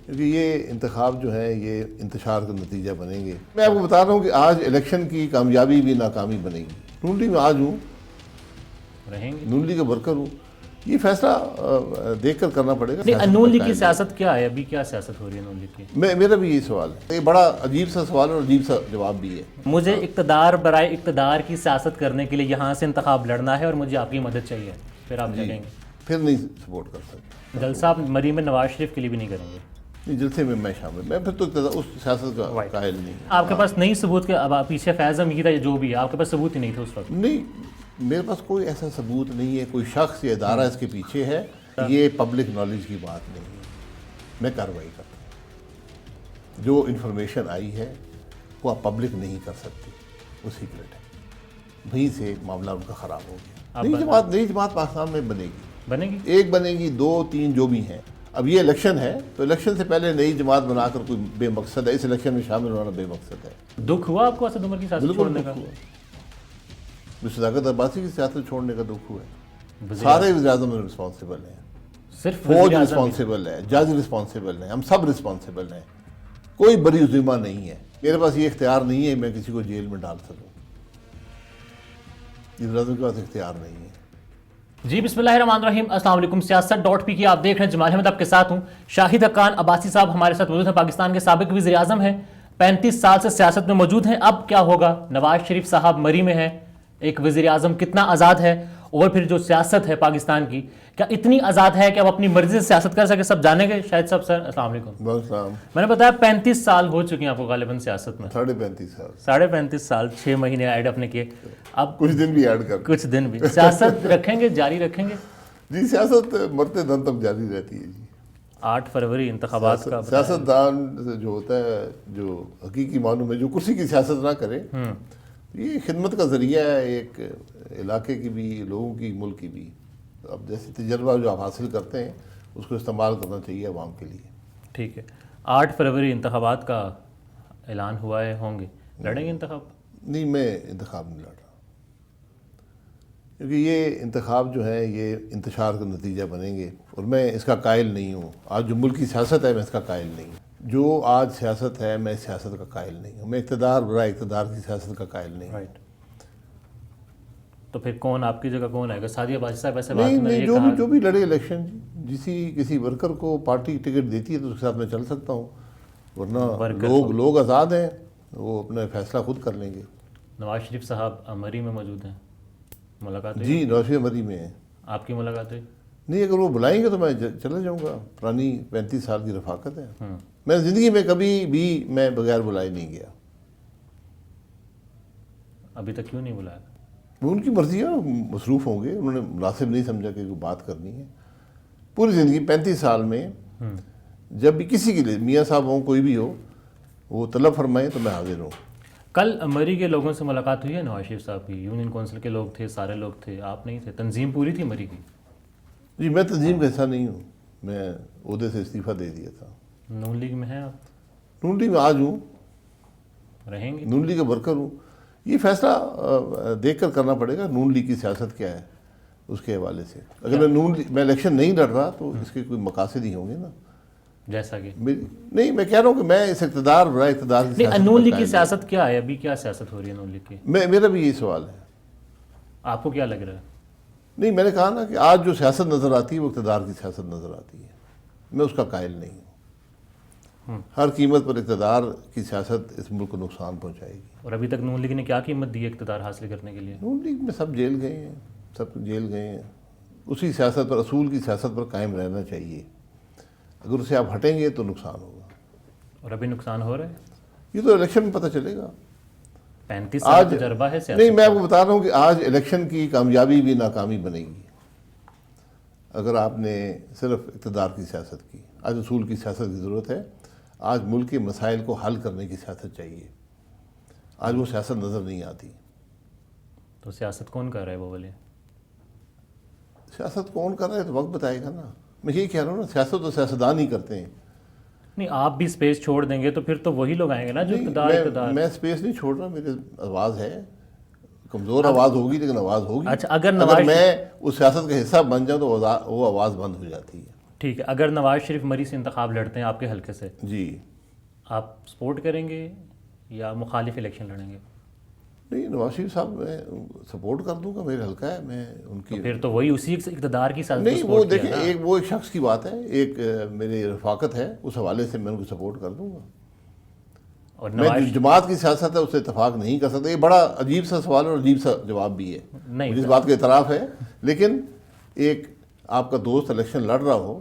کیونکہ یہ انتخاب جو ہے یہ انتشار کا نتیجہ بنیں گے. میں آپ کو بتا رہا ہوں کہ آج الیکشن کی کامیابی بھی ناکامی بنے گی. نون لیگ میں آج ہوں، رہیں گے. نون لیگ کا ورکر ہوں. یہ فیصلہ دیکھ کر کرنا پڑے گا. نہیں، نون لیگ کی سیاست کیا ہے؟ ابھی کیا سیاست ہو رہی ہے نون لیگ کی؟ میرا بھی یہی سوال ہے. یہ بڑا عجیب سا سوال ہے اور عجیب سا جواب بھی ہے. مجھے اقتدار برائے اقتدار کی سیاست کرنے کے لیے یہاں سے انتخاب لڑنا ہے اور مجھے آپ کی مدد چاہیے، پھر آپ لڑیں گے؟ پھر نہیں سپورٹ کر سکتے. جلسہ آپ مری میں نواز شریف کے لیے بھی نہیں کریں گے؟ نہیں، جلسے میں شامل، میں پھر تو اس سیاست کا قائل نہیں. آپ کے پاس نہیں ثبوت کہ اب پیچھے فیض امیر ہے جو بھی ہے، آپ کے پاس ثبوت ہی نہیں تھا اس وقت؟ نہیں، میرے پاس کوئی ایسا ثبوت نہیں ہے. کوئی شخص یا ادارہ اس کے پیچھے ہے. یہ پبلک نالج کی بات نہیں ہے. میں کارروائی کرتا ہوں. جو انفارمیشن آئی ہے وہ آپ پبلک نہیں کر سکتی، وہ سیکرٹ ہے. وہیں سے معاملہ ان کا خراب ہو گیا. نئی جماعت پاکستان میں بنے گی. ایک بنے گی، 2 3 جو بھی ہیں. اب یہ الیکشن ہے تو الیکشن سے پہلے نئی جماعت بنا کر کوئی بے مقصد ہے. اس الیکشن میں شامل ہونا بے مقصد ہے. دکھ ہوا آپ کو اسد عمر کی سیاست چھوڑنے کا؟ صداقت عباسی کی سیاست چھوڑنے کا دکھ ہوا ہے. سارے وزیر اعظم رسپانسیبل ہیں. صرف فوج رسپانسیبل ہے، جج رسپانسیبل ہیں، ہم سب رسپانسیبل ہیں. کوئی بری ذمہ نہیں ہے. میرے پاس یہ اختیار نہیں ہے میں کسی کو جیل میں ڈال سکوں. وزیر اعظم کے پاس اختیار نہیں ہے. جی بسم اللہ الرحمن الرحیم. السلام علیکم. سیاست.پی کی آپ دیکھ رہے ہیں. جمال احمد آپ کے ساتھ ہوں. شاہد حقان عباسی صاحب ہمارے ساتھ موجود ہیں. پاکستان کے سابق وزیر اعظم ہیں، 35 سال سے سیاست میں موجود ہیں. اب کیا ہوگا؟ نواز شریف صاحب مری میں ہیں. ایک وزیر اعظم کتنا آزاد ہے، اور پھر جو سیاست ہے پاکستان کی کیا اتنی آزاد ہے کہ اب اپنی مرضی سے سیاست کر سکے؟ سب جانیں گے. شاہد صاحب سر السلام علیکم. السلام. میں نے بتایا 35 سال ہو چکی ہیں آپ کو غالباً سیاست میں. 35.5 سال. 35.5 سال، 6 مہینے ایڈ اپنے کیے. اب کچھ دن بھی ایڈ کر. کچھ دن بھی سیاست رکھیں گے، جاری رکھیں گے؟ جی سیاست مرتے دم تک جاری رہتی ہے. جی 8 فروری انتخابات کا سیاست دان جو ہوتا ہے، جو حقیقی معلوم ہے، جو کرسی کی سیاست نہ کرے، یہ خدمت کا ذریعہ ہے ایک علاقے کی بھی، لوگوں کی، ملک کی بھی. اب جیسے تجربہ جو آپ حاصل کرتے ہیں اس کو استعمال کرنا چاہیے عوام کے لیے. ٹھیک ہے. 8 فروری انتخابات کا اعلان ہوا ہے، ہوں گے، لڑیں گے انتخاب؟ نہیں، میں انتخاب نہیں لڑ رہا، کیونکہ یہ انتخاب جو ہے یہ انتشار کا نتیجہ بنیں گے اور میں اس کا قائل نہیں ہوں. آج جو ملک کی سیاست ہے میں اس کا قائل نہیں ہوں. جو آج سیاست ہے میں سیاست کا قائل نہیں ہوں. میں اقتدار برائے اقتدار کی سیاست کا قائل نہیں ہوں. رائٹ. تو پھر کون آپ کی جگہ کون آئے گا؟ سعدیہ باشی صاحب ایسے بات نہیں، جو بھی لڑے الیکشن، کسی ورکر کو پارٹی ٹکٹ دیتی ہے تو اس کے ساتھ میں چل سکتا ہوں، ورنہ لوگ آزاد ہیں، وہ اپنا فیصلہ خود کر لیں گے. نواز شریف صاحب مری میں موجود ہیں، ملاقات ہوئی؟ جی نواز شریف مری میں ہیں. آپ کی ملاقات ہوئی؟ نہیں، اگر وہ بلائیں گے تو میں چلا جاؤں گا. پرانی 35 سال کی رفاقت ہے. میں زندگی میں کبھی بھی میں بغیر بلائے نہیں گیا. ابھی تک کیوں نہیں بلایا؟ وہ ان کی مرضی ہے، مصروف ہوں گے. انہوں نے مناسب نہیں سمجھا کہ کوئی بات کرنی ہے. پوری زندگی 35 سال میں جب بھی کسی کے لیے، میاں صاحب ہوں کوئی بھی ہو، وہ طلب فرمائیں تو میں حاضر ہوں. کل مری کے لوگوں سے ملاقات ہوئی ہے نواز شریف صاحب کی؟ یونین کونسل کے لوگ تھے، سارے لوگ تھے، آپ نہیں تھے، تنظیم پوری تھی مری کی؟ جی میں تنظیم کا حصہ نہیں ہوں. میں عہدے سے استعفیٰ دے دیا تھا. نون لیگ میں ہیں آپ؟ نون لیگ میں آج ہوں، رہیں گے. نون لیگ کا ورکر ہوں. یہ فیصلہ دیکھ کر کرنا پڑے گا نون لیگ کی سیاست کیا ہے اس کے حوالے سے. اگر میں الیکشن نہیں لڑ رہا تو اس کے کوئی مقاصد ہی ہوں گے نا. جیسا کہ نہیں، میں کہہ رہا ہوں کہ میں اس اقتدار برائے اقتدار کی سیاست. نون لیگ کی سیاست کیا ہے؟ ابھی کیا سیاست ہو رہی ہے نون لیگ کی؟ میرا بھی یہی سوال ہے. آپ کو کیا لگ رہا ہے؟ نہیں، میں نے کہا نا کہ آج جو سیاست نظر آتی ہے وہ اقتدار کی سیاست نظر آتی ہے. میں اس کا قائل نہیں ہوں. ہر قیمت پر اقتدار کی سیاست اس ملک کو نقصان پہنچائے گی. اور ابھی تک نون لیگ نے کیا قیمت دی ہے اقتدار حاصل کرنے کے لیے؟ نون لیگ میں سب جیل گئے ہیں، سب جیل گئے ہیں. اسی سیاست پر، اصول کی سیاست پر قائم رہنا چاہیے. اگر اسے آپ ہٹیں گے تو نقصان ہوگا. اور ابھی نقصان ہو رہا ہے؟ یہ تو الیکشن میں پتہ چلے گا. 35 سال تجربہ ہے سیاست. نہیں، میں آپ کو بتا رہا ہوں کہ آج الیکشن کی کامیابی بھی ناکامی بنے گی اگر آپ نے صرف اقتدار کی سیاست کی. آج اصول کی سیاست کی ضرورت ہے. آج ملک کے مسائل کو حل کرنے کی سیاست چاہیے. آج وہ سیاست نظر نہیں آتی. تو سیاست کون کر رہا ہے وہ والے؟ سیاست کون کر رہا ہے تو وقت بتائے گا نا. میں یہی کہہ رہا ہوں نا، سیاست تو سیاستدان ہی کرتے ہیں. نہیں، آپ بھی سپیس چھوڑ دیں گے تو پھر تو وہی لوگ آئیں گے نا جو اقتدار. میں سپیس نہیں چھوڑ رہا. میری آواز ہے، کمزور آواز ہوگی لیکن آواز ہوگی. اچھا، اگر میں اس سیاست کا حصہ بن جاؤں تو وہ آواز بند ہو جاتی ہے. ٹھیک ہے، اگر نواز شریف مری سے انتخاب لڑتے ہیں آپ کے حلقے سے، جی آپ سپورٹ کریں گے یا مخالف الیکشن لڑیں گے؟ نہیں، نواز شریف صاحب میں سپورٹ کر دوں گا، میرے حلقہ ہے، میں ان کی پھر تو وہی اسی اقتدار کی سازش نہیں، وہ دیکھیں وہ ایک شخص کی بات ہے، ایک میری رفاقت ہے، اس حوالے سے میں ان کو سپورٹ کر دوں گا. اور میں جو جماعت کی سیاست ہے اس سے اتفاق نہیں کر سکتا. یہ بڑا عجیب سا سوال اور عجیب سا جواب بھی ہے، نہیں مجھے اس بات کا اعتراف ہے. لیکن ایک آپ کا دوست الیکشن لڑ رہا ہو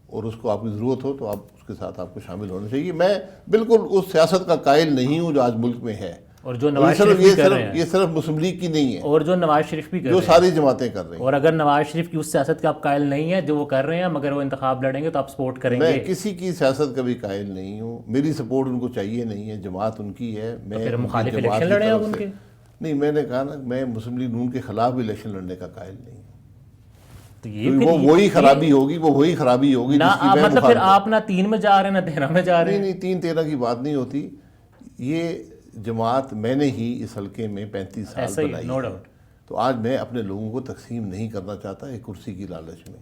اور اس کو آپ کی ضرورت ہو تو آپ اس کے ساتھ آپ کو شامل ہونا چاہیے. میں بالکل اس سیاست کا قائل نہیں ہوں جو آج ملک میں ہے، اور جو نواز شریف بھی کر رہے ہیں، یہ صرف مسلم لیگ کی نہیں ہے، اور جو نواز شریف بھی کر جو رہے ہیں، ساری جماعتیں کر رہی ہیں. اور اگر نواز شریف کی اس سیاست کے آپ قائل نہیں ہیں جو وہ کر رہے ہیں مگر وہ انتخاب لڑیں گے تو آپ سپورٹ کریں میں گے؟ کسی کی سیاست کا بھی قائل نہیں ہوں، میری سپورٹ ان کو چاہیے نہیں ہے، جماعت ان کی ہے. میں پھر ان کی مخالف جماعت الیکشن کی لڑیں آپ طرف ان سے کے؟ نہیں، میں نے کہا نا میں مسلم لیگ نون کے خلاف بھی الیکشن لڑنے کا قائل نہیں ہوں. تو کیونکہ وہ وہی خرابی ہوگی، وہ وہی خرابی ہوگی نہ جس کی میں مطلب پھر مخالف ہوں. آپ نہ 3 میں جا رہے ہیں نہ 13 میں جا رہے ہیں. نہیں 3-13 کی بات نہیں ہوتی. یہ جماعت میں نے ہی اس حلقے میں 35 سال ایسا ہی بنائی نو ہے، ڈاؤٹ. تو آج میں اپنے لوگوں کو تقسیم نہیں کرنا چاہتا ایک کرسی کی لالچ میں.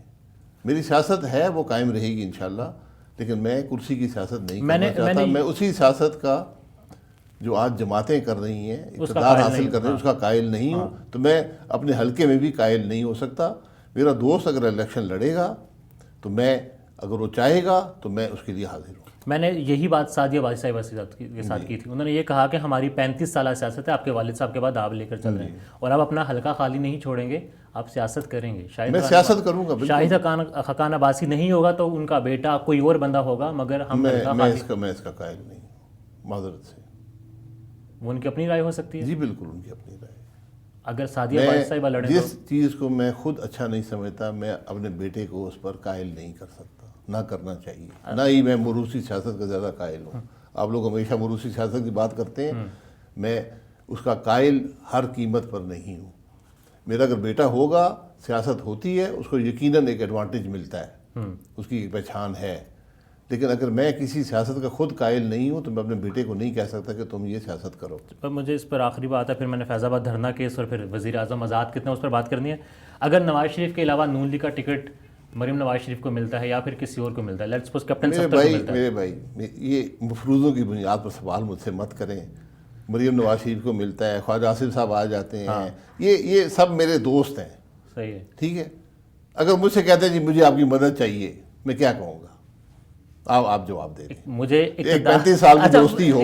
میری سیاست ہے وہ قائم رہے گی انشاءاللہ، لیکن میں کرسی کی سیاست نہیں کرنا چاہتا. میں اسی سیاست کا جو آج جماعتیں کر رہی ہیں، اقتدار حاصل کر رہی ہیں، اس کا قائل نہیں ہوں. تو میں اپنے حلقے میں بھی قائل نہیں ہو سکتا. میرا دوست اگر الیکشن لڑے گا تو میں، اگر وہ چاہے گا تو میں اس کے لیے حاضر ہوں. میں نے یہی بات سعدیہ عباسی صاحبہ کے ساتھ کی تھی. انہوں نے یہ کہا کہ ہماری 35 سالہ سیاست ہے، آپ کے والد صاحب کے بعد آپ لے کر چل رہے ہیں اور آپ اپنا حلقہ خالی نہیں چھوڑیں گے، آپ سیاست کریں گے. میں سیاست کروں گا، شاہد حقان عباسی نہیں ہوگا تو ان کا بیٹا کوئی اور بندہ ہوگا، مگر ہم میں اس کا قائل نہیں ہوں، معذرت سے. وہ ان کی اپنی رائے ہو سکتی ہے. جی بالکل ان کی اپنی رائے. اگر سعدیہ عباسی صاحبہ لڑیں جس چیز کو میں خود اچھا نہیں سمجھتا میں اپنے بیٹے کو اس پر قائل نہیں کر سکتا، نہ کرنا چاہیے. نہ ہی میں موروثی سیاست کا زیادہ قائل ہوں. آپ لوگ ہمیشہ موروثی سیاست کی بات کرتے ہیں، میں اس کا قائل ہر قیمت پر نہیں ہوں. میرا اگر بیٹا ہوگا، سیاست ہوتی ہے، اس کو یقیناً ایک ایڈوانٹیج ملتا ہے، اس کی ایک پہچان ہے. لیکن اگر میں کسی سیاست کا خود قائل نہیں ہوں تو میں اپنے بیٹے کو نہیں کہہ سکتا کہ تم یہ سیاست کرو. پر مجھے اس پر آخری بات ہے، پھر میں نے فیض آباد دھرنا کیس اور پھر وزیر اعظم آزاد کتنے اس پر بات کرنی ہے. اگر نواز شریف کے علاوہ نون لیگ کا ٹکٹ مریم نواز شریف کو ملتا ہے یا پھر کسی اور کو ملتا ہے، لیٹس سپوز کیپٹن صفدر کو ملتا ہے. میرے بھائی یہ مفروضوں کی بنیاد پر سوال مجھ سے مت کریں. مریم نواز شریف کو ملتا ہے، خواجہ آصف صاحب آ جاتے ہیں، یہ سب میرے دوست ہیں. صحیح ہے، ٹھیک ہے. اگر مجھ سے کہتے ہیں جی مجھے آپ کی مدد چاہیے، میں کیا کہوں گا؟ آپ جواب دیں. مجھے 35 سال کی دوستی ہو،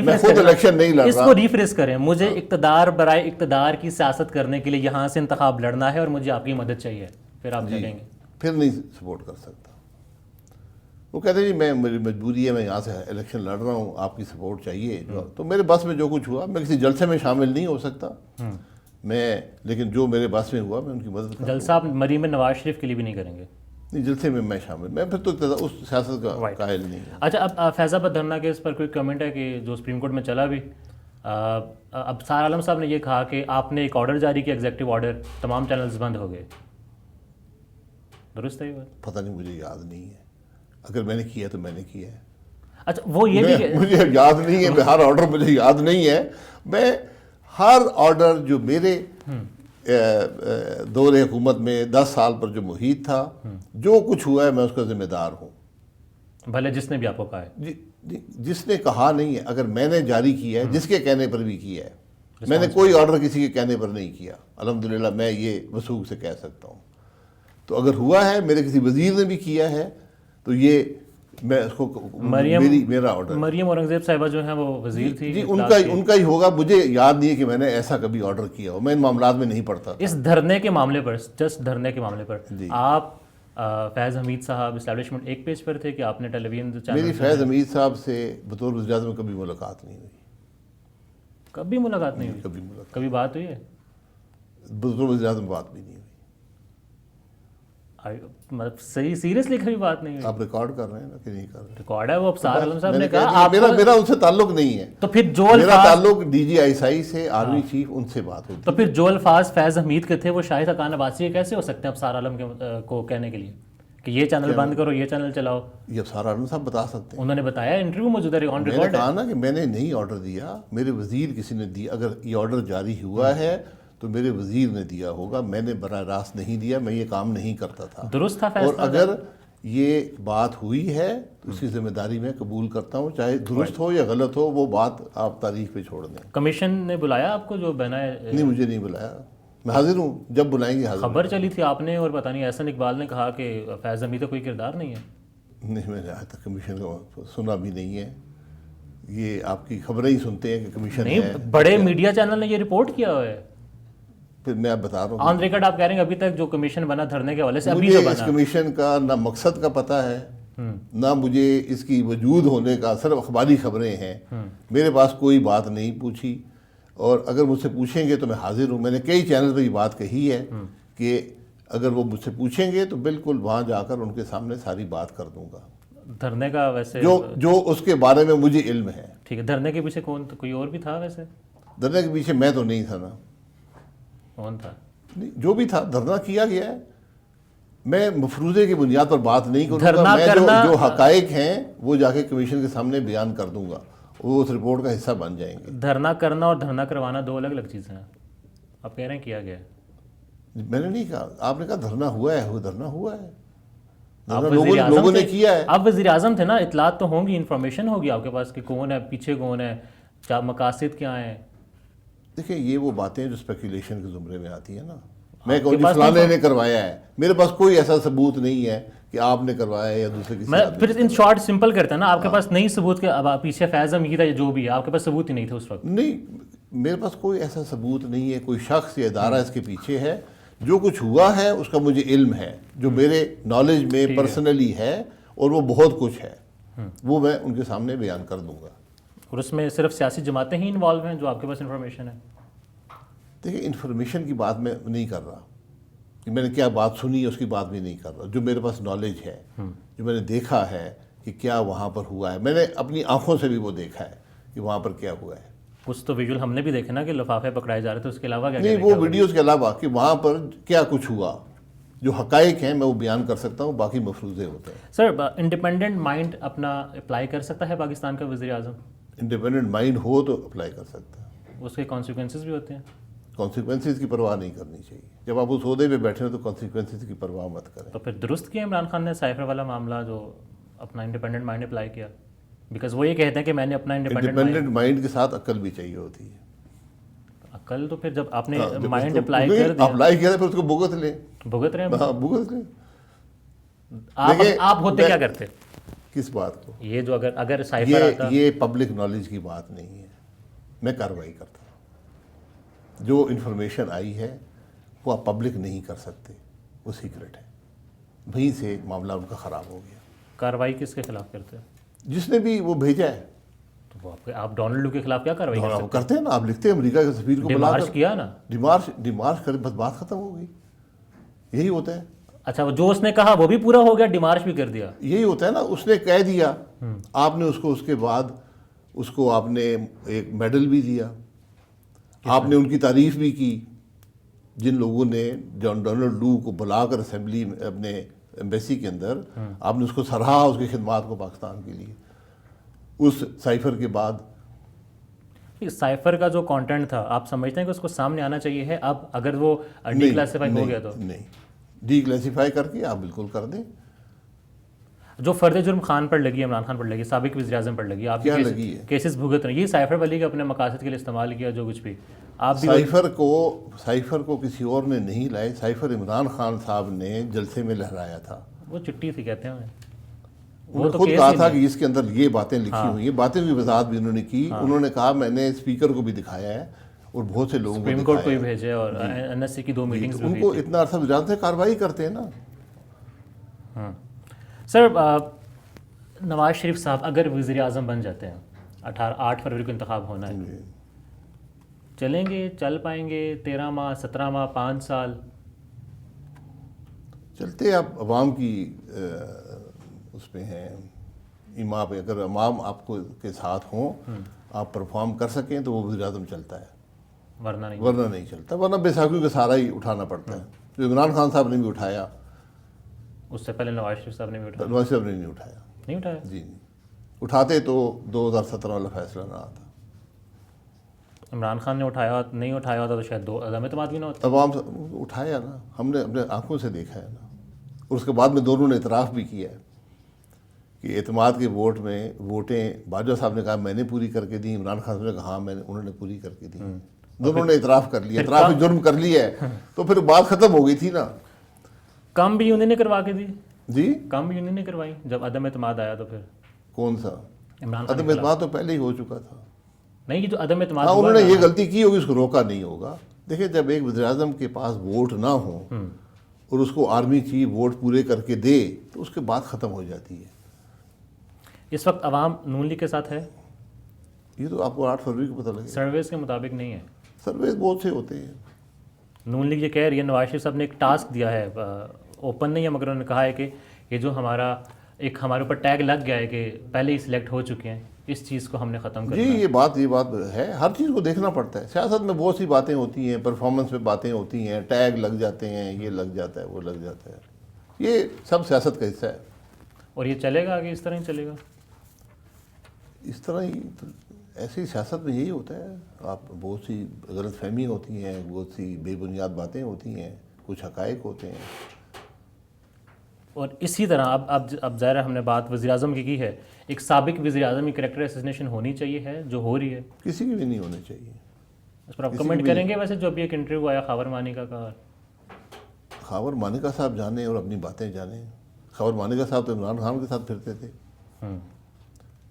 میں خود الیکشن نہیں لڑ رہا. اس کو ریفریز کریں. مجھے اقتدار برائے اقتدار کی سیاست کرنے کے لیے یہاں سے انتخاب لڑنا ہے اور مجھے آپ کی مدد چاہیے، پھر آپ کیا کہیں گے؟ پھر نہیں سپورٹ کر سکتا. وہ کہتے ہیں جی میری مجبوری ہے، میں یہاں سے الیکشن لڑ رہا ہوں، آپ کی سپورٹ چاہیے. تو میرے بس میں جو کچھ ہوا، میں کسی جلسے میں شامل نہیں ہو سکتا لیکن جو میرے بس میں ہوا میں ان کی مدد کروں. جلسہ آپ مریم نواز شریف کے لیے بھی نہیں کریں گے؟ نہیں، جلسے میں شامل، میں پھر تو اس سیاست کا قائل نہیں ہوں. اچھا، اب فیض آباد دھرنا کے اس پر کوئی کمنٹ ہے کہ جو سپریم کورٹ میں چلا بھی، اب سار عالم صاحب نے یہ کہا کہ آپ نے ایک آرڈر جاری کیا، ایگزیکٹو آرڈر، تمام چینلز بند ہو گئے. درست ہے یہ بات؟ پتہ نہیں، مجھے یاد نہیں ہے. اگر میں نے کیا تو میں نے کیا ہے. اچھا، وہ یہ بھی مجھے یاد نہیں ہے، ہر آرڈر مجھے یاد نہیں ہے. میں ہر آرڈر جو میرے دور حکومت میں 10 سال پر جو محیط تھا، جو کچھ ہوا ہے میں اس کا ذمہ دار ہوں. بھلے جس نے بھی آپ کو کہا ہے. جس نے کہا نہیں ہے، اگر میں نے جاری کیا ہے، جس کے کہنے پر بھی کیا ہے. میں نے کوئی آرڈر کسی کے کہنے پر نہیں کیا، الحمدللہ میں یہ وثوق سے کہہ سکتا ہوں. تو اگر ہوا ہے، میرے کسی وزیر نے بھی کیا ہے، تو یہ میں اس کو میرا آرڈر. مریم اورنگزیب صاحبہ جو ہیں وہ وزیر تھی، جی ان کا ہی ہوگا. مجھے یاد نہیں ہے کہ میں نے ایسا کبھی آرڈر کیا ہو، میں ان معاملات میں نہیں پڑتا. اس دھرنے کے معاملے پر، جسٹ دھرنے کے معاملے پر آپ فیض حمید صاحب اسٹیبلشمنٹ ایک پیج پر تھے کہ آپ نے ٹیلی ویژن چینل؟ میری فیض حمید صاحب سے بطور وزیر اعظم کبھی ملاقات نہیں ہوئی. کبھی ملاقات نہیں ہوئی؟ کبھی بات ہوئی ہے؟ بطور وزیر اعظم بات بھی نہیں ہوئی. مطلب صحیح سیریسلی کبھی بات نہیں ہوئی؟ آپ ریکارڈ کر رہے ہیں نا کہ نہیں کر رہے؟ ریکارڈ ہے، وہ ابصار عالم صاحب نے کہا. میرا ان سے تعلق نہیں ہے. تو پھر جو میرا تعلق D G I S I سے، آرمی چیف، ان سے بات ہوتی. تو پھر جو الفاظ فیض حمید کے تھے وہ شاہد حقان عباسی کے کیسے ہو سکتے ہیں ابصار عالم کو کہنے کے لیے کہ یہ چینل بند کرو، یہ چینل چلاؤ؟ یہ ابصار عالم صاحب بتا سکتے ہیں. انہوں نے بتایا، انٹرویو موجود ہے، آن میں ریکارڈ نے ہے. کہا نا کہ میں نے نہیں آرڈر دیا، میرے وزیر کسی نے دیا. اگر یہ آرڈر جاری ہوا ہے تو میرے وزیر نے دیا ہوگا، میں نے براہ راست نہیں دیا، میں یہ کام نہیں کرتا تھا. درست تھا اور فیصلہ. اگر یہ بات ہوئی ہے تو اس کی ذمہ داری میں قبول کرتا ہوں، چاہے درست ہو یا غلط ہو، وہ بات آپ تاریخ پہ چھوڑ دیں۔ کمیشن نے بلایا آپ کو جو بنا ہے؟ نہیں، مجھے نہیں بلایا، میں حاضر ہوں، جب بلائیں گے حاضر ہوں۔ خبر چلی تھی آپ نے، اور پتہ نہیں احسن اقبال نے کہا کہ فیض حمید کا کوئی کردار نہیں ہے۔ نہیں، میں نے آج تک کمیشن کا سنا بھی نہیں ہے، یہ آپ کی خبریں ہی سنتے ہیں کہ کمیشن ہے۔ نہیں، بڑے میڈیا چینل نے یہ رپورٹ کیا ہوا ہے، پھر میں آپ بتا رہا ہوں، آن ریکارڈ آپ کہہ رہے ہیں ابھی تک جو کمیشن بنا دھرنے کے حوالے سے ابھی مجھے جو اس بنا، کمیشن کا نہ مقصد کا پتہ ہے، نہ مجھے اس کی وجود ہونے کا، صرف اخباری خبریں ہیں۔ میرے پاس کوئی بات نہیں پوچھی، اور اگر مجھ سے پوچھیں گے تو میں حاضر ہوں۔ میں نے کئی چینل پہ یہ بات کہی ہے کہ اگر وہ مجھ سے پوچھیں گے تو بالکل وہاں جا کر ان کے سامنے ساری بات کر دوں گا، دھرنے کا ویسے جو اس کے بارے میں مجھے علم ہے۔ ٹھیک ہے، دھرنے کے پیچھے کون، کوئی اور بھی تھا ویسے؟ دھرنے کے پیچھے میں تو نہیں تھا نا، کون تھا؟ نہیں، جو بھی تھا دھرنا کیا گیا ہے۔ میں مفروضے کی بنیاد پر بات نہیں کروں گا، دھرنا میں کرنا، جو حقائق ہیں وہ جا کے کمیشن کے سامنے بیان کر دوں گا، وہ اس رپورٹ کا حصہ بن جائیں گے۔ دھرنا کرنا اور دھرنا کروانا دو الگ الگ چیزیں ہیں، آپ کہہ رہے ہیں کیا گیا ہے۔ میں نے نہیں کہا، آپ نے کہا دھرنا ہوا ہے، وہ دھرنا ہوا ہے، آپ دھرنا وزیر اعظم لوگوں نے تھے، کیا ہے۔ آپ وزیر اعظم تھے نا، اطلاعات تو ہوں گی، انفارمیشن ہوگی آپ کے پاس کہ کون ہے پیچھے، کون ہے، کیا مقاصد کیا ہیں۔ دیکھیں، یہ وہ باتیں جو اسپیکولیشن کے زمرے میں آتی ہیں نا، میں کہوں جی فلانے نے کروایا ہے، میرے پاس کوئی ایسا ثبوت نہیں ہے کہ آپ نے کروایا ہے یا دوسرے کسی میں آدمی پھر ان شارٹ سمپل کرتا ہے نا، آپ کے پاس نہیں ثبوت کہ اب پیچھے فیض حمید ہے جو بھی ہے، آپ کے پاس ثبوت ہی نہیں تھا اس وقت۔ نہیں، میرے پاس کوئی ایسا ثبوت نہیں ہے، کوئی شخص یا ادارہ اس کے پیچھے ہے۔ جو کچھ ہوا ہے اس کا مجھے علم ہے، جو میرے نالج میں پرسنلی ہے، اور وہ بہت کچھ ہے، وہ میں ان کے سامنے بیان کر دوں گا۔ اور اس میں صرف سیاسی جماعتیں ہی انوالو ہیں جو آپ کے پاس انفارمیشن ہے؟ دیکھیں، انفارمیشن کی بات میں نہیں کر رہا کہ میں نے کیا بات سنی ہے، اس کی بات بھی نہیں کر رہا۔ جو میرے پاس نالج ہے، جو میں نے دیکھا ہے کہ کیا وہاں پر ہوا ہے، میں نے اپنی آنکھوں سے بھی وہ دیکھا ہے کہ وہاں پر کیا ہوا ہے۔ کچھ تو ویژول ہم نے بھی دیکھے نا کہ لفافے پکڑائے جا رہے تھے، اس کے علاوہ کیا نہیں، وہ ویڈیوز کے علاوہ کہ وہاں پر کیا کچھ ہوا، جو حقائق ہیں میں وہ بیان کر سکتا ہوں، باقی مفروضے ہوتے ہیں۔ سر، انڈیپینڈنٹ مائنڈ اپنا اپلائی کر سکتا ہے پاکستان کا وزیر اعظم؟ انڈیپینڈنٹ مائنڈ ہو تو اپلائی کر سکتا ہے۔ اس کے کانسیکوینسز بھی ہوتے ہیں؟ کانسیکوینسز کی پرواہ نہیں کرنی چاہیے۔ جب آپ اس عہدے پہ بیٹھے ہو تو کانسیکوینسز کی پرواہ مت کریں۔ تو پھر درست کیا عمران خان نے سائفر والا معاملہ جو اپنا انڈیپینڈنٹ مائنڈ اپلائی کیا؟ بیکاز وہ یہ کہتے ہیں کہ میں نے اپنا انڈیپینڈنٹ مائنڈ کے ساتھ عقل بھی چاہیے ہوتی ہے۔ عقل تو پھر جب آپ نے مائنڈ اپلائی کر دیا، اپلائی کیا پھر اس کو بھگت لیں، بھگت رہے ہیں۔ ہاں بھگت لیں۔ آپ ہوتے کیا کرتے کس بات کو؟ یہ جو اگر سائفر آتا؟ یہ پبلک نالج کی بات نہیں ہے، میں کارروائی کرتا ہوں۔ جو انفارمیشن آئی ہے وہ آپ پبلک نہیں کر سکتے، وہ سیکرٹ ہے۔ وہیں سے معاملہ ان کا خراب ہو گیا۔ کارروائی کس کے خلاف کرتے ہیں؟ جس نے بھی وہ بھیجا ہے۔ تو وہ آپ ڈونلڈ ٹرمپ کے خلاف کیا کارروائی کر سکتے کرتے ہیں نا، آپ لکھتے ہیں امریکہ کے سفیر کو ہیں؟ بلا ڈیمارش کیا نا، ڈیمارش کرے، بس بات ختم ہو گئی۔ یہی ہوتا ہے، اچھا جو اس نے کہا وہ بھی پورا ہو گیا، ڈیمارش بھی کر دیا۔ یہی ہوتا ہے نا، اس نے کہہ دیا، آپ نے اس کو، اس کے بعد اس کو آپ نے ایک میڈل بھی دیا، آپ نے ان کی تعریف بھی کی، جن لوگوں نے جان ڈونلڈ لو کو بلا کر اسمبلی میں اپنے ایمبیسی کے اندر، آپ نے اس کو سراہا، اس کی خدمات کو پاکستان کے لیے۔ اس سائفر کے بعد سائفر کا جو کانٹینٹ تھا، آپ سمجھتے ہیں کہ اس کو سامنے آنا چاہیے ہے اب، اگر وہ ڈی کلاسیفائی ہو گیا تو؟ نہیں، ڈی کلاسیفائی کر کے آپ بالکل کر دیں۔ جو فرد جرم خان پر لگی، عمران خان پر لگی، سابق وزیر اعظم پر لگی، آپ کیا لگی ہے؟ کیسز بھگت رہے ہیں، یہ سائفر والی کا اپنے مقاصد کے لیے استعمال کیا، جو کچھ بھی آپ بھی سائفر کو کسی اور نے نہیں لائے، سائفر عمران خان صاحب نے جلسے میں لہرایا تھا۔ وہ چٹھی تھی کہتے ہیں، انہوں نے خود کہا تھا کہ اس کے اندر یہ باتیں لکھی ہوئی ہیں، باتیں کی وضاحت بھی انہوں نے کی۔ انہوں نے کہا میں نے اسپیکر کو بھی دکھایا ہے اور بہت سے لوگوں کو سپریم کورٹ کو بھی بھیجے، اور این ایس سی کی 2 میٹنگز بھی ان کو اتنا عرصہ جانتے ہیں، کارروائی کرتے ہیں نا۔ سر، نواز شریف صاحب اگر وزیر اعظم بن جاتے ہیں، 8 فروری کو انتخاب ہونا ہے، چلیں گے، چل پائیں گے 13 ماہ 17 ماہ 5 سال؟ چلتے آپ عوام کی اس پہ ہیں، ایما پہ، اگر عوام آپ کو کے ساتھ ہوں، آپ پرفارم کر سکیں تو وہ وزیر اعظم چلتا ہے، ورنہ نہیں چلتا، ورنہ بیساکھیوں کا سارا ہی اٹھانا پڑتا ہے، جو عمران خان صاحب نے بھی اٹھایا، اس سے پہلے نواز شریف صاحب نے بھی اٹھایا؟ نواز صاحب نے نہیں اٹھایا۔ نہیں اٹھایا؟ جی نہیں، اٹھاتے تو 2017 والا فیصلہ نہ آتا۔ عمران خان نے اٹھایا، نہیں اٹھایا ہوتا تو شاید عدم اعتماد بھی نہ ہوتا۔ عوام اٹھایا نا، ہم نے اپنے آنکھوں سے دیکھا ہے نا، اور اس کے بعد میں دونوں نے اعتراف بھی کیا ہے کہ اعتماد کے ووٹ میں ووٹیں باجوہ صاحب نے کہا میں نے پوری کر کے دی، عمران خان صاحب نے کہا ہاں انہوں نے پوری کر کے دی، دونوں نے اعتراف کر لیا، اعتراف جرم کر لیا ہے، تو پھر بات ختم ہو گئی تھی نا۔ کم بھی انہوں نے کروا کے دی، جی کم بھی انہوں نے کروائی جب عدم اعتماد آیا تو پھر کون سا عمران خان عدم اعتماد تو پہلے ہی ہو چکا تھا۔ نہیں، یہ جو عدم اعتماد ہاں ہوا انہوں نے نا، یہ غلطی کی ہوگی، اس کو روکا نہیں ہوگا۔ دیکھیں جب ایک وزیر اعظم کے پاس ووٹ نہ ہوں اور اس کو آرمی چیف ووٹ پورے کر کے دے تو اس کے بعد ختم ہو جاتی ہے۔ اس وقت عوام نون لیگ کے ساتھ ہے؟ یہ تو آپ کو 8 فروری کو پتہ لگے، سرویز کے مطابق نہیں ہے۔ سروے بہت سے ہوتے ہیں۔ نون لیگ یہ کہہ رہی ہے، نواز شریف صاحب نے ایک ٹاسک دیا ہے، اوپن نہیں ہے مگر انہوں نے کہا ہے کہ یہ جو ہمارا ایک ہمارے اوپر ٹیگ لگ گیا ہے کہ پہلے ہی سلیکٹ ہو چکے ہیں، اس چیز کو ہم نے ختم کرنا جی ہے۔ یہ بات ہے، ہر چیز کو دیکھنا پڑتا ہے۔ سیاست میں بہت سی باتیں ہوتی ہیں، پرفارمنس پہ باتیں ہوتی ہیں، ٹیگ لگ جاتے ہیں، یہ لگ جاتا ہے، وہ لگ جاتا ہے، یہ سب سیاست کا حصہ ہے۔ اور یہ چلے گا آگے اس طرح ہی چلے گا؟ اس طرح ہی ایسی سیاست میں یہی ہوتا ہے، آپ بہت سی غلط فہمی ہوتی ہیں، بہت سی بے بنیاد باتیں ہوتی ہیں، کچھ حقائق ہوتے ہیں۔ اور اسی طرح اب ظاہر ہے ہم نے بات وزیر اعظم کی ہے، ایک سابق وزیر اعظم کی کریکٹر اسیسینیشن ہونی چاہیے ہے جو ہو رہی ہے، کسی کی بھی نہیں ہونے چاہیے۔ اس پر آپ کمنٹ کریں گے؟ ویسے جو ابھی ایک انٹرویو آیا خاور مانیکا کا، خاور مانیکا صاحب جانیں اور اپنی باتیں جانیں۔ خاور مانیکا صاحب تو عمران خان کے ساتھ پھرتے تھے۔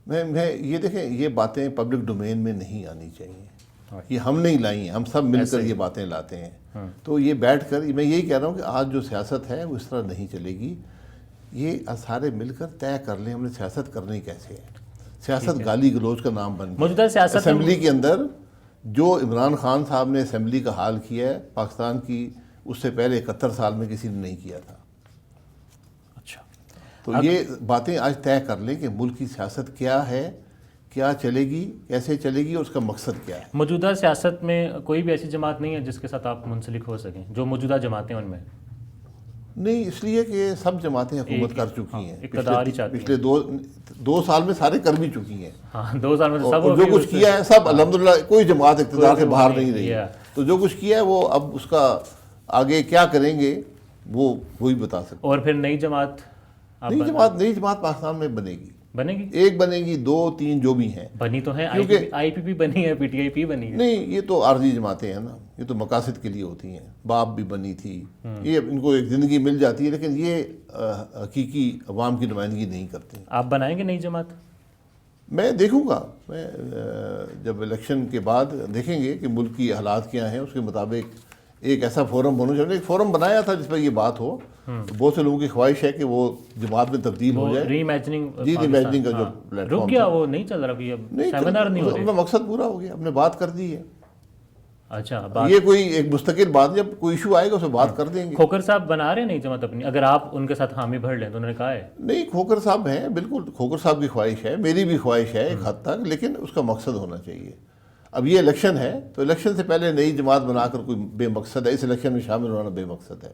میں یہ دیکھیں یہ باتیں پبلک ڈومین میں نہیں آنی چاہیے، یہ ہم نہیں لائی ہیں، ہم سب مل کر یہ باتیں لاتے ہیں۔ تو یہ بیٹھ کر میں یہی کہہ رہا ہوں کہ آج جو سیاست ہے وہ اس طرح نہیں چلے گی، یہ سارے مل کر طے کر لیں ہم نے سیاست کرنی کیسے ہے۔ سیاست گالی گلوچ کا نام بن موجودہ گیا۔ سیاست اسمبلی کے اندر جو عمران خان صاحب نے اسمبلی کا حال کیا ہے پاکستان کی، اس سے پہلے 71 سال میں کسی نے نہیں کیا تھا۔ اچھا تو یہ باتیں آج طے کر لیں کہ ملک کی سیاست کیا ہے، کیا چلے گی، کیسے چلے گی اور اس کا مقصد کیا ہے۔ موجودہ سیاست میں کوئی بھی ایسی جماعت نہیں ہے جس کے ساتھ آپ منسلک ہو سکیں، جو موجودہ جماعتیں ان میں؟ نہیں، اس لیے کہ سب جماعتیں حکومت کر چکی ہیں، اقتدار ہی چاہتی پچھلے دو سال میں سارے کر بھی چکی ہیں۔ ہاں 2 سال میں تو سب اور جو کچھ کیا ہے سب الحمدللہ، کوئی جماعت اقتدار سے باہر نہیں رہی، تو جو کچھ کیا ہے وہ اب اس کا آگے کیا کریں گے وہ وہی بتا سکتے۔ اور پھر نئی جماعت نئی جماعت پاکستان میں بنے گی، بنے گی؟ ایک بنے گی، 2 3 جو بھی ہیں بنی تو ہے، کیونکہ آئی پی پی بنی ہے، پی ٹی آئی پی بنی ہے۔ نہیں یہ تو عارضی جماعتیں ہیں نا، یہ تو مقاصد کے لیے ہوتی ہیں۔ باپ بھی بنی تھی، یہ ان کو ایک زندگی مل جاتی ہے، لیکن یہ حقیقی عوام کی نمائندگی نہیں کرتے۔ آپ بنائیں گے نئی جماعت؟ میں دیکھوں گا، میں جب الیکشن کے بعد دیکھیں گے کہ ملک کی حالات کیا ہیں، اس کے مطابق ایک ایسا فورم بنو۔ جب نے ایک فورم بنایا تھا جس پر یہ بات ہو، بہت سے لوگوں کی خواہش ہے کہ وہ جماعت میں تبدیل ہو جائے۔ ری امیجننگ، جی ری امیجننگ کا جو پلیٹ فارم رک گیا، وہ نہیں چل رہا ابھی، اب سیمینار نہیں ہو رہے۔ اپنا مقصد پورا ہو گیا، ہم نے بات کر دی ہے۔ اچھا، یہ کوئی ایک مستقل بات، جب کوئی ایشو آئے گا اس پہ بات کر دیں گے۔ کھوکھر صاحب بنا رہے ہیں نئی جماعت اپنی، اگر آپ ان کے ساتھ حامی بھر لیں تو انہوں نے کہا ہے؟ نہیں، کھوکھر صاحب ہیں، بالکل کھوکھر صاحب کی خواہش ہے، میری بھی خواہش ہے ایک حد تک، لیکن اس کا مقصد ہونا چاہیے۔ اب یہ الیکشن ہے تو الیکشن سے پہلے نئی جماعت بنا کر کوئی بے مقصد ہے، اس الیکشن میں شامل ہونا بے مقصد ہے۔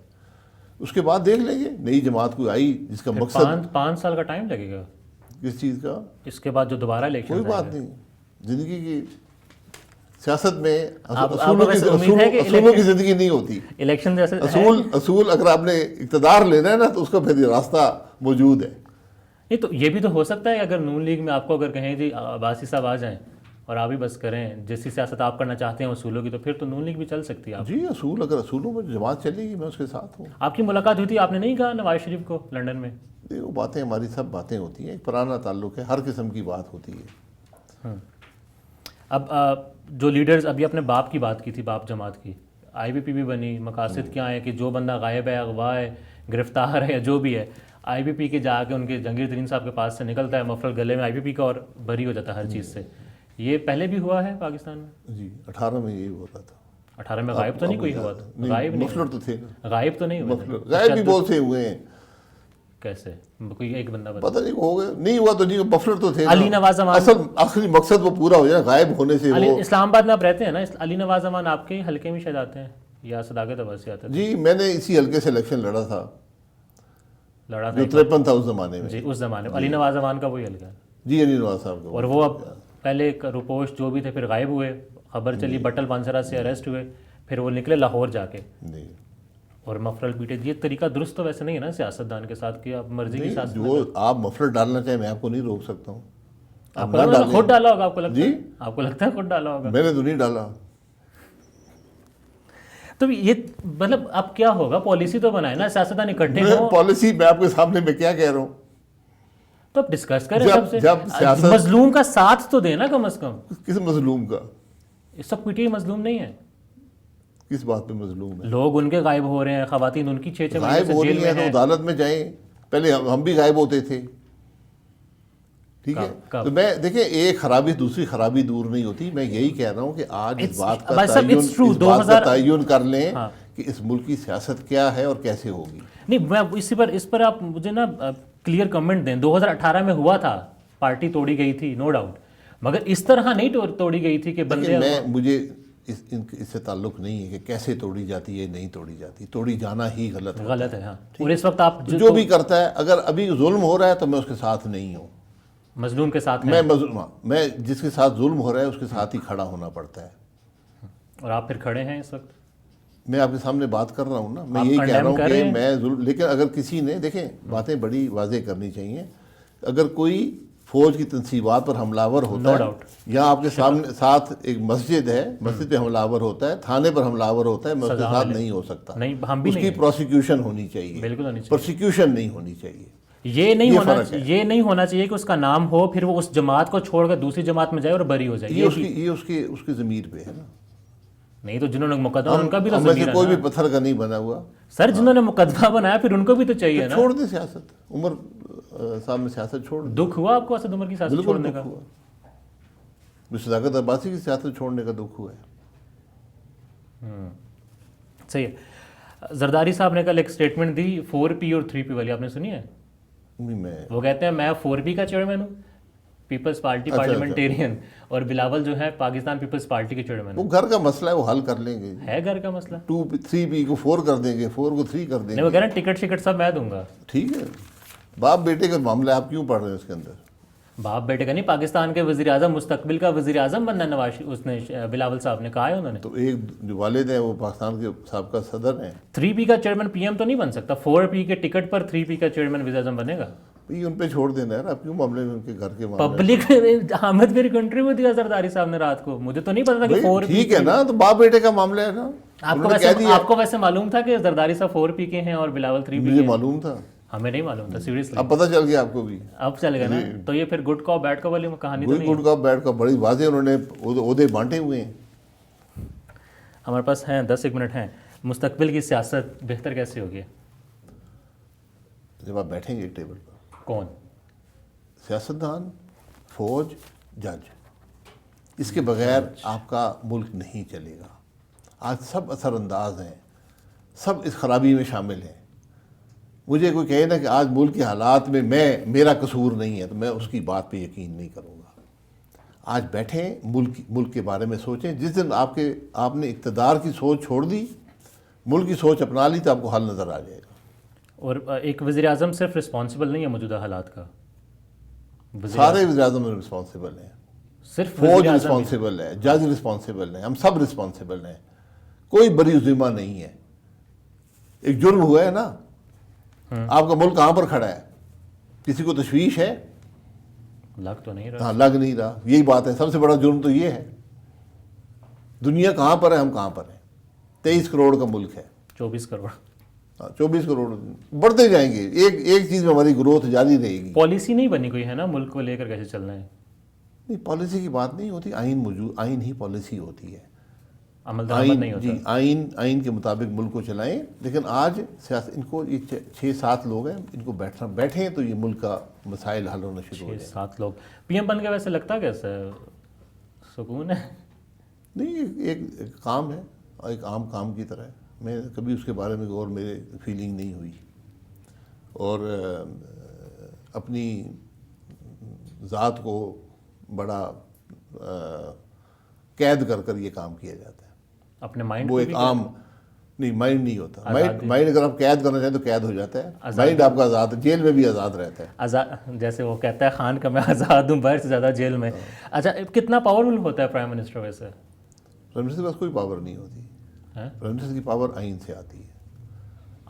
اس کے بعد دیکھ لیں گے نئی جماعت کوئی آئی جس کا مقصد۔ 5 سال کا ٹائم لگے گا کس چیز کا؟ اس کے بعد جو دوبارہ الیکشن؟ کوئی بات نہیں، زندگی کی سیاست میں امید ہے کہ اصولوں کی زندگی نہیں ہوتی۔ الیکشن جیسے اصول اگر آپ نے اقتدار لینا ہے نا تو اس کا پھر راستہ موجود ہے۔ نہیں تو یہ بھی تو ہو سکتا ہے اگر نون لیگ میں آپ کو اگر کہیں جی عباسی صاحب آ جائیں اور آپ ہی بس کریں جیسی سیاست آپ کرنا چاہتے ہیں اصولوں کی، تو پھر تو نون لیگ بھی چل سکتی ہے۔ جی اصول، اگر اصولوں میں جماعت چلے گی میں اس کے ساتھ ہوں۔ آپ کی ملاقات ہوئی تھی، آپ نے نہیں کہا نواز شریف کو لنڈن میں؟ وہ باتیں ہماری سب باتیں ہوتی ہیں، ایک پرانا تعلق ہے، ہر قسم کی بات ہوتی ہے۔ اب جو لیڈرز، ابھی اپنے باپ کی بات کی تھی، باپ جماعت کی، آئی بی پی بھی بنی، مقاصد کیا ہے کہ جو بندہ غائب ہے، اغوا ہے، گرفتار ہے یا جو بھی ہے، آئی بی پی کے جا کے ان کے جہانگیر ترین صاحب کے پاس سے نکلتا ہے مفرل گلے میں آئی بی پی کا اور بری ہو جاتا ہے ہر چیز سے۔ یہ پہلے بھی ہوا ہے پاکستان میں؟ جی 18 میں یہی ہو رہا تھا۔ 18 میں غائب تو نہیں کوئی ہوا تھا؟ غائب مفلر تو تھے، غائب تو نہیں ہوئے؟ غائب بھی بہت سے ہوئے ہیں۔ کیسے؟ کوئی ایک بندہ بتا۔ پتہ نہیں ہو گئے، نہیں ہوا تو نہیں، مفلر تو تھے۔ علی نواز امان، اصل آخری مقصد وہ پورا ہو جائے، غائب ہونے سے وہ۔ اسلام آباد میں آپ رہتے ہیں نا، علی نواز امان آپ کے حلقے میں شاید آتے ہیں یا صداقت عباسی آتے ہیں؟ جی میں نے اسی حلقے سے الیکشن لڑا تھا لڑا جو 53 تھا اس زمانے میں۔ جی اس زمانے میں علی نواز امان کا وہی حلقہ ہے؟ جی علی نواز صاحب کا۔ اور وہ اب پہلے روپوش جو بھی تھے پھر غائب ہوئے، خبر چلی بٹل پانسرا سے اریسٹ ہوئے، پھر وہ نکلے لاہور جا کے۔ جی اور مفرل پیٹے، یہ طریقہ درست تو ویسے نہیں ہے نا سیاستدان کے ساتھ کہ آپ مرضی کے ساتھ جو آپ مفلر ڈالنا چاہیں میں آپ کو نہیں روک سکتا ہوں. آپ کو لگتا ہے خود ڈالا ہوگا، آپ کو لگتا ہے جی آپ کو لگتا ہے خود ڈالا ہوگا. میں نے تو نہیں ڈالا. تو یہ مطلب اب کیا ہوگا؟ پالیسی تو بنائے نا، سیاستدان اکٹھے ہوں. پالیسی میں آپ کے سامنے میں کیا کہہ رہا ہوں؟ تو اب ڈسکس کریں جب- سب سے. جب سیاست- مظلوم کا ساتھ تو دیں نا کم از کم. کس مظلوم کا؟ سب پی ٹی آئی مظلوم نہیں ہے. کس بات پہ مظلوم ہے؟ لوگ ان کے غائب ہو رہے ہیں، خواتین ان کی 6 مہینے غائب سے ہو جیل رہی میں ہیں تو ہیں. عدالت میں جائیں. پہلے ہم بھی غائب ہوتے تھے. ٹھیک ہے، کب؟ تو میں دیکھیں ایک خرابی دوسری خرابی دور نہیں ہوتی. میں یہی کہہ رہا ہوں کہ آج اس بات کا بھائی صاحب، تعین it's true، اس بات کا 2000 تعین کر لیں ہاں. کہ اس ملک کی سیاست کیا ہے اور کیسے ہوگی. نہیں، میں اس پر آپ مجھے نا کلیئر کمنٹ دیں. 2018 میں ہوا تھا، پارٹی توڑی گئی تھی، نو ڈاؤٹ، مگر اس طرح نہیں توڑی گئی تھی کہ بندے. مجھے اس سے تعلق نہیں ہے کہ کیسے توڑی جاتی ہے نہیں توڑی جاتی. توڑی جانا ہی غلط ہے. غلط ہے. ہاں، اور اس وقت آپ جو بھی کرتا ہے، اگر ابھی ظلم ہو رہا ہے تو میں اس کے ساتھ نہیں ہوں. مظلوم کے ساتھ ہیں میں جس کے ساتھ ظلم ہو رہا ہے اس کے ساتھ ہی کھڑا ہونا پڑتا ہے. اور آپ پھر کھڑے ہیں اس وقت. میں آپ کے سامنے بات کر رہا ہوں نا. میں آپ یہی کہہ رہا condemn ہوں کر کہ رہے ہیں. میں ظلم، لیکن اگر کسی نے، دیکھیں باتیں بڑی واضح کرنی چاہیے. اگر کوئی فوج کی تنصیبات پر حملہ آور ہوتا ہے، یا آپ کے سامنے ساتھ ایک مسجد ہے، مسجد پہ حملہ آور ہوتا ہے، تھانے پر حملہ آور ہوتا ہے، میں اس کے ساتھ نہیں ہو سکتا. نہیں، ہم بھی اس کی پروسیکیوشن ہونی چاہیے. بالکل ہونی چاہیے. پروسیکیوشن نہیں ہونی چاہیے. یہ نہیں ہونا چاہیے کہ اس کا نام ہو پھر وہ اس جماعت کو چھوڑ کر دوسری جماعت میں جائے اور بری ہو جائے. یہ اس کی ضمیر پہ ہے نا. نہیں تو جنہوں نے مقدمہ، ان کا بھی تو ہم میں سے ضمیر ہے کوئی نا. بھی پتھر کا نہیں بنا ہوا. سر جنہوں نے مقدمہ بنایا پھر ان کو بھی تو چاہیے نا. چھوڑ دیں سیاست. عمر صاحب نے سیاست چھوڑ دی. دکھ ہوا آپ کو اسد عمر کی سیاست چھوڑنے کا؟ ہوا. صداقت عباسی کی سیاست چھوڑنے کا دکھ ہوا ہے. صحیح ہے. زرداری صاحب نے کل ایک سٹیٹمنٹ دی 4P اور 3P والی، آپ نے سنی ہے؟ وہ کہتے ہیں میں 4P کا چیئرمین ہوں، پیپلز پارٹی پارلیمنٹیرین، اور بلاول جو ہے پاکستان پیپلز پارٹی کے چیئرمین. وہ گھر کا مسئلہ ہے، وہ حل کر لیں گے. ہے گھر کا مسئلہ. 3P کو 4 کر دیں گے، 4 کو 3 کر دیں نہیں، وہ گے. کہہ رہے ہیں ٹکٹ شکٹ سب میں دوں گا. ٹھیک ہے، باپ بیٹے کا معاملہ ہے، آپ کیوں پڑھ رہے ہیں اس کے اندر؟ باپ بیٹے کا نہیں، پاکستان کے وزیر اعظم، مستقبل کا وزیر اعظم بننا نواز، اس نے بلاول صاحب نے کہا ہے انہوں نے. تو ایک جو والد ہیں وہ پاکستان کے سابقہ صدر ہیں. 3P کا چیئرمین PM تو نہیں بن سکتا، 4P کے ٹکٹ پر 3P کا چیئرمین وزیر اعظم بنے گا. یہ ان پہ چھوڑ دینا ہے نا. آپ کیوں معاملے میں ان کے گھر کے معاملے؟ پبلک حامد میری کنٹری میں دیا زرداری صاحب نے رات کو، مجھے تو نہیں پتا تھا کہ 4P. ٹھیک ہے نا، تو باپ بیٹے کا معاملہ ہے نا. آپ کو ویسے معلوم تھا کہ زرداری صاحب 4P کے ہیں اور بلاول 3P مجھے معلوم تھا. ہمیں نہیں معلوم تھا سیریسلی. اب پتہ چل گیا آپ کو بھی. اب چل گیا نا. تو یہ پھر گڈ کاپ بیڈ کاپ والی کہانی تو نہیں. گڈ کاپ بیڈ کاپ بڑی واضح انہوں نے عہدے بانٹے ہوئے ہیں. ہمارے پاس ہیں 10 منٹ ہیں. مستقبل کی سیاست بہتر کیسے ہوگی؟ جب آپ بیٹھیں گے ٹیبل پر. کون؟ سیاستدان، فوج، جج. اس کے بغیر آپ کا ملک نہیں چلے گا. آج سب اثر انداز ہیں، سب اس خرابی میں شامل ہیں. مجھے کوئی کہے نا کہ آج ملک کے حالات میں میرا قصور نہیں ہے، تو میں اس کی بات پہ یقین نہیں کروں گا. آج بیٹھیں، ملک کے بارے میں سوچیں. جس دن آپ نے اقتدار کی سوچ چھوڑ دی، ملک کی سوچ اپنا لی، تو آپ کو حل نظر آ جائے گا. اور ایک وزیر اعظم صرف رسپانسبل نہیں ہے موجودہ حالات کا، سارے وزیر اعظم رسپانسبل ہیں. صرف فوج رسپانسبل ہے، جج رسپانسبل ہیں، ہم سب رسپانسبل ہیں. کوئی بری ذمہ نہیں ہے. ایک جرم ہوا ہے نا. آپ کا ملک کہاں پر کھڑا ہے؟ کسی کو تشویش ہے؟ لگ تو نہیں رہا. ہاں، لگ نہیں رہا. یہی بات ہے. سب سے بڑا جرم تو یہ ہے. دنیا کہاں پر ہے، ہم کہاں پر ہیں؟ 23 کروڑ کا ملک ہے. 24 کروڑ. 24 کروڑ بڑھتے جائیں گے. ایک چیز میں ہماری گروتھ جاری رہے گی. پالیسی نہیں بنی کوئی ہے نا ملک کو لے کر کیسے چلنا ہے. نہیں، پالیسی کی بات نہیں ہوتی. آئین ہی پالیسی ہوتی ہے. عمل درآمد نہیں ہوتا. جی، آئین کے مطابق ملک کو چلائیں. لیکن آج سیاست، ان کو یہ 6-7 لوگ ہیں، ان کو بیٹھیں تو یہ ملک کا مسائل حل ہونا شروع ہو جائیں. 7 لوگ PM بن کے ویسے لگتا کیسا ہے؟ سکون ہے؟ نہیں، ایک کام ہے، ایک عام کام کی طرح ہے. میں کبھی اس کے بارے میں غور، میرے فیلنگ نہیں ہوئی. اور اپنی ذات کو بڑا قید کر یہ کام کیا جاتا ہے. اپنے مائنڈ وہ ایک عام نہیں، مائنڈ نہیں ہوتا. مائنڈ اگر آپ قید کرنا چاہیں تو قید ہو جاتا ہے. مائنڈ آپ کا آزاد ہے، جیل میں بھی آزاد رہتا ہے. جیسے وہ کہتا ہے خان کا میں آزاد ہوں، باہر سے زیادہ جیل میں. اچھا، کتنا پاورفل ہوتا ہے پرائم منسٹر ویسے؟ پرائم منسٹر کے پاس کوئی پاور نہیں ہوتی. پرائم منسٹر کی پاور آئین سے آتی ہے.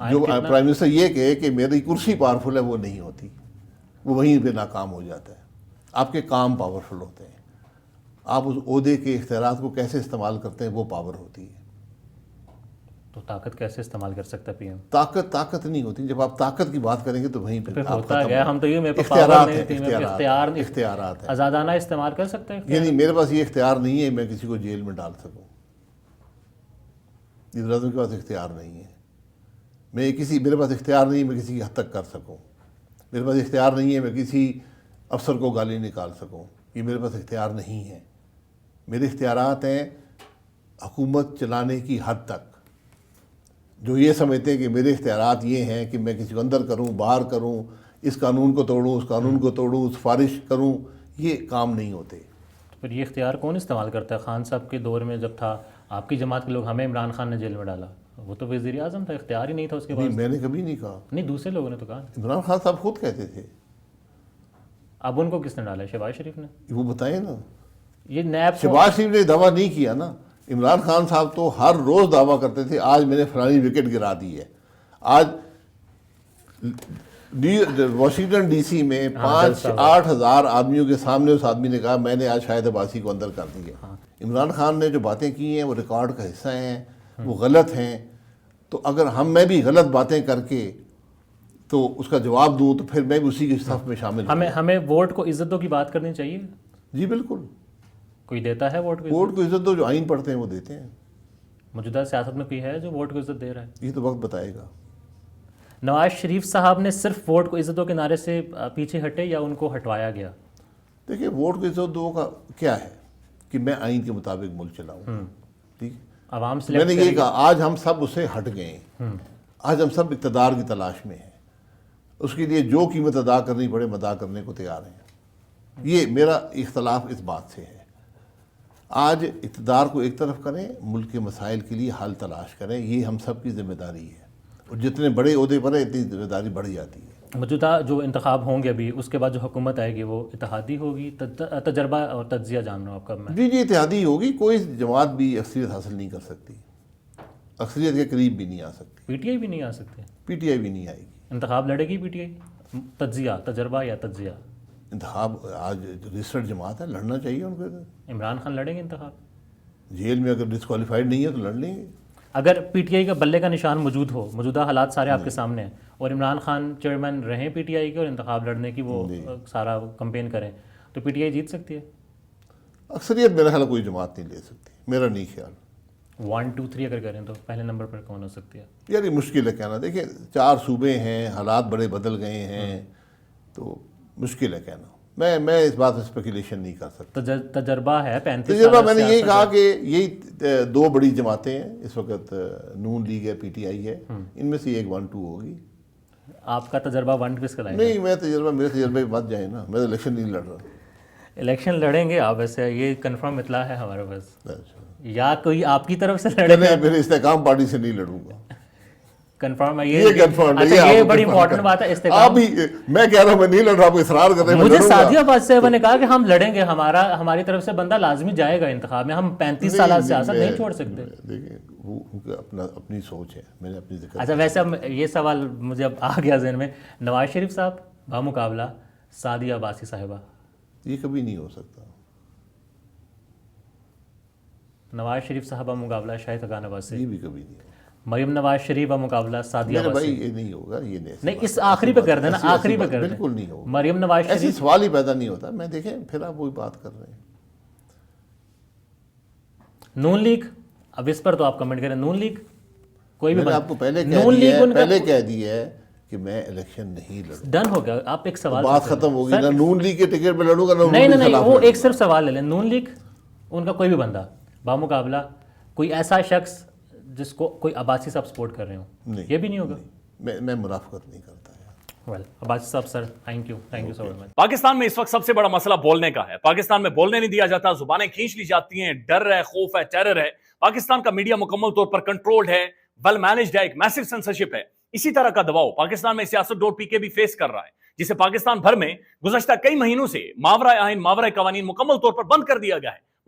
جو پرائم منسٹر یہ کہے کہ میری کرسی پاورفل ہے، وہ نہیں ہوتی، وہ وہیں پہ ناکام ہو جاتا ہے۔ آپ کے کام پاورفل ہوتے ہیں، آپ اس عہدے کے اختیارات کو کیسے استعمال کرتے ہیں وہ پاور ہوتی ہے۔ تو طاقت کیسے استعمال کر سکتا ہے پی ایم؟ طاقت نہیں ہوتی، جب آپ طاقت کی بات کریں گے تو وہیں پہ ہوتا ہے ہم تو یہ میرے پاس اختیارات ہیں، آزادانہ استعمال کر سکتے ہیں۔ یعنی میرے پاس یہ اختیار نہیں ہے میں کسی کو جیل میں ڈال سکوں، اعظم کے پاس اختیار نہیں ہے۔ میرے پاس اختیار نہیں ہے میں کسی کی حد تک کر سکوں، میرے پاس اختیار نہیں ہے میں کسی افسر کو گالی نکال سکوں، یہ میرے پاس اختیار نہیں ہے۔ میرے اختیارات ہیں حکومت چلانے کی حد تک۔ جو یہ سمجھتے ہیں کہ میرے اختیارات یہ ہیں کہ میں کسی کو اندر کروں، باہر کروں، اس قانون کو توڑوں، اس قانون کو توڑوں، سفارش کروں، یہ کام نہیں ہوتے۔ پھر یہ اختیار کون استعمال کرتا ہے؟ خان صاحب کے دور میں جب تھا آپ کی جماعت کے لوگ، ہمیں عمران خان نے جیل میں ڈالا، وہ تو وزیر اعظم تھا، اختیار ہی نہیں تھا اس کے پاس۔ میں نے کبھی نہیں کہا، نہیں دوسرے لوگوں نے تو کہا۔ عمران خان صاحب خود کہتے تھے۔ اب ان کو کس نے ڈالا ہے؟ شہباز شریف نے؟ وہ بتائیں نا، یہ نیب شہباز شریف نے دعویٰ نہیں کیا نا، عمران خان صاحب تو ہر روز دعویٰ کرتے تھے آج میں نے فلانی وکٹ گرا دی ہے۔ آج واشنگٹن ڈی سی میں 5-8 ہزار آدمیوں کے سامنے اس آدمی نے کہا میں نے آج شاہد عباسی کو اندر کر دیا۔ عمران خان نے جو باتیں کی ہیں وہ ریکارڈ کا حصہ ہیں، وہ غلط ہیں، تو اگر میں بھی غلط باتیں کر کے تو اس کا جواب دوں تو پھر میں بھی اسی کی صف میں شامل ہوں۔ ہمیں ووٹ کو عزت دو کی بات کرنی چاہیے۔ جی بالکل، کوئی دیتا ہے ووٹ کو؟ ووٹ کو عزت دو، جو آئین پڑھتے ہیں وہ دیتے ہیں۔ موجودہ سیاست میں کوئی ہے جو ووٹ کو عزت دے رہا ہے؟ یہ تو وقت بتائے گا۔ نواز شریف صاحب نے صرف ووٹ کو عزت دو کے نعرے سے پیچھے ہٹے یا ان کو ہٹوایا گیا؟ دیکھیے ووٹ کو عزت دو کا کیا ہے کہ میں آئین کے مطابق ملک چلاؤں، ٹھیک۔ عوام سے میں نے یہ کہا آج ہم سب اسے ہٹ گئے ہیں، آج ہم سب اقتدار کی تلاش میں ہیں، اس کے لیے جو قیمت ادا کرنی پڑے ہم ادا کرنے کو تیار ہیں۔ یہ میرا اختلاف اس بات سے ہے۔ آج اقتدار کو ایک طرف کریں، ملک کے مسائل کے لیے حل تلاش کریں، یہ ہم سب کی ذمہ داری ہے، اور جتنے بڑے عہدے پر ہیں اتنی ذمہ داری بڑھ جاتی ہے۔ موجودہ جو انتخاب ہوں گے ابھی، اس کے بعد جو حکومت آئے گی وہ اتحادی ہوگی؟ تجربہ اور تجزیہ جان رہا ہوں آپ کا میں۔ جی اتحادی ہوگی، کوئی جماعت بھی اکثریت حاصل نہیں کر سکتی، اکثریت کے قریب بھی نہیں آ سکتی۔ پی ٹی آئی بھی نہیں آ سکتے؟ پی ٹی آئی بھی نہیں آئے گی۔ انتخاب لڑے گی پی ٹی آئی؟ تجربہ یا تجزیہ؟ انتخاب آج رجسٹرڈ جماعت ہے، لڑنا چاہیے ان کو۔ عمران خان لڑیں گے انتخاب؟ جیل میں اگر ڈسکوالیفائڈ نہیں ہے تو لڑ لیں گے۔ اگر پی ٹی آئی کا بلے کا نشان موجود ہو، موجودہ حالات سارے آپ کے سامنے ہیں، اور عمران خان چیئرمین رہیں پی ٹی آئی کے اور انتخاب لڑنے کی وہ سارا کمپین کریں، تو پی ٹی آئی جیت سکتی ہے؟ اکثریت میرا خیال کوئی جماعت نہیں لے سکتی، میرا نہیں خیال۔ 1 2 3 اگر کریں تو پہلے نمبر پر کون ہو سکتی ہے؟ یار یہ مشکل ہے کہنا، دیکھیں 4 صوبے ہیں، حالات بڑے بدل گئے ہیں، تو مشکل ہے کہنا۔ میں اس بات میں اسپیکولیشن نہیں کر سکتا۔ تجربہ ہے 35 تجربہ میں نے یہی کہا کہ یہی 2 بڑی جماعتیں ہیں اس وقت، نون لیگ ہے، پی ٹی آئی ہے، ان میں سے ایک 1 2 ہوگی۔ آپ کا تجربہ 1 کس کا لائے؟ نہیں میرے تجربے مت جائیں نا، میں تو الیکشن نہیں لڑ رہا۔ الیکشن لڑیں گے آپ؟ ایسے یہ کنفرم اطلاع ہے ہمارے پاس، یا کوئی آپ کی طرف سے لڑے گا؟ پھر استحکام پارٹی سے نہیں لڑوں گا، کنفرم ہے یہ کنفرم ہے۔ اچھا یہ بڑی امپورٹنٹ بات ہے استحکام۔ آپ بھی میں کہہ رہا ہوں میں نہیں لڑ رہا، آپ اصرار کر رہے ہیں مجھے سعدیہ عباسی صاحبہ نے کہا کہ ہم لڑیں گے، ہماری طرف سے بندہ لازمی جائے گا انتخاب میں، ہم 35 سالہ سیاست نہیں چھوڑ سکتے۔ دیکھیں وہ اپنی سوچ ہے، میں نے اپنی ذکر۔ اچھا ویسے اب یہ سوال مجھے اب آ گیا ذہن میں، نواز شریف صاحب بامقابلہ سعدیہ عباسی صاحبہ، یہ کبھی نہیں ہو سکتا۔ نواز شریف صاحبہ مقابلہ شاہد حقان عباسی، یہ بھی کبھی نہیں، مریم نواز شریف بمقابلہ سعدیہ میرے بھائی عباسی۔ یہ نہیں ہوگا، یہ نہیں اس آخری پہ کر دینا، آخری پہ کر دیں۔ بالکل نہیں ہوگا، مریم نواز ایسی شریف، سوال ہی پیدا نہیں ہوتا۔ میں دیکھیں پھر آپ وہی بات کر رہے ہیں۔ نون لیگ، اب اس پر تو آپ کمنٹ کریں، نون لیگ کوئی بھی میں نے آپ کو پہلے کہہ دیا ہے کہ میں الیکشن نہیں لڑوں، ڈن ہو گیا۔ آپ ایک سوال، بات ختم ہوگی، نہ نون لیگ کے ٹکٹ پہ لڑوں گا نہ نہیں وہ ایک صرف سوال لے لیں، نون لیگ ان کا کوئی بھی بندہ بامقابلہ کوئی ایسا شخص جس کو کوئی عباسی صاحب سپورٹ کر رہے ہوں، یہ بھی نہیں ہوگا؟ میں منافقت نہیں کرتا ہے۔ عباسی صاحب sir thank you so very much. Pakistan میں اس وقت سب سے بڑا مسئلہ بولنے کا ہے۔ پاکستان میں بولنے نہیں دیا جاتا، زبانیں کھینچ لی جاتی ہیں، ڈر ہے، خوف ہے، ٹیرر ہے۔ پاکستان کا میڈیا مکمل طور پر کنٹرولڈ ہے، ویل مینجڈ ہے، ایک میسو سینسرشپ ہے۔ اسی طرح کا دباؤ پاکستان میں سیاست.pk بھی فیس کر رہا ہے، جسے پاکستان بھر میں گزشتہ کئی مہینوں سے ماورائے آئین، ماورائے قوانین مکمل طور پر بند کر دیا گیا ہے۔